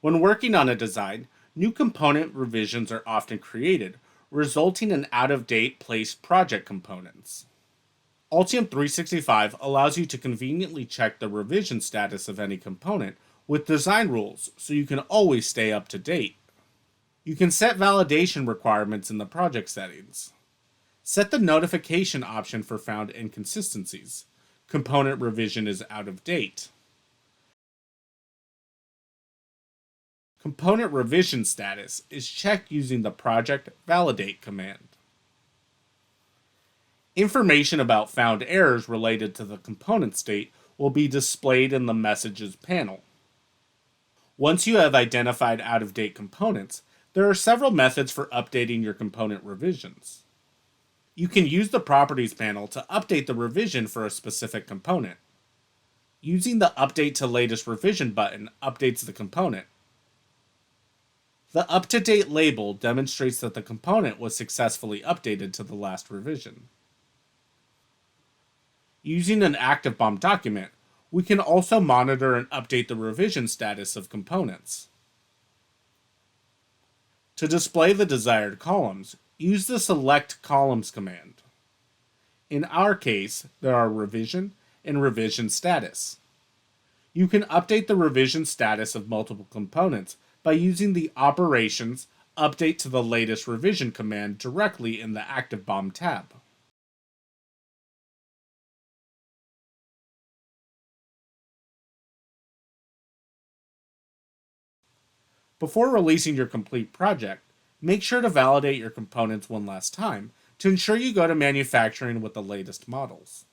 When working on a design, new component revisions are often created, resulting in out-of-date placed project components. Altium 365 allows you to conveniently check the revision status of any component with design rules so you can always stay up to date. You can set validation requirements in the project settings. Set the notification option for found inconsistencies. Component revision is out of date. Component revision status is checked using the project validate command. Information about found errors related to the component state will be displayed in the Messages panel. Once you have identified out-of-date components, there are several methods for updating your component revisions. You can use the Properties panel to update the revision for a specific component. Using the Update to Latest Revision button updates the component. The up-to-date label demonstrates that the component was successfully updated to the last revision. Using an active BOM document, we can also monitor and update the revision status of components. To display the desired columns, use the Select Columns command. In our case, there are Revision and Revision Status. You can update the revision status of multiple components by using the Operations Update to the Latest Revision command directly in the Active BOM tab. Before releasing your complete project, make sure to validate your components one last time to ensure you go to manufacturing with the latest models.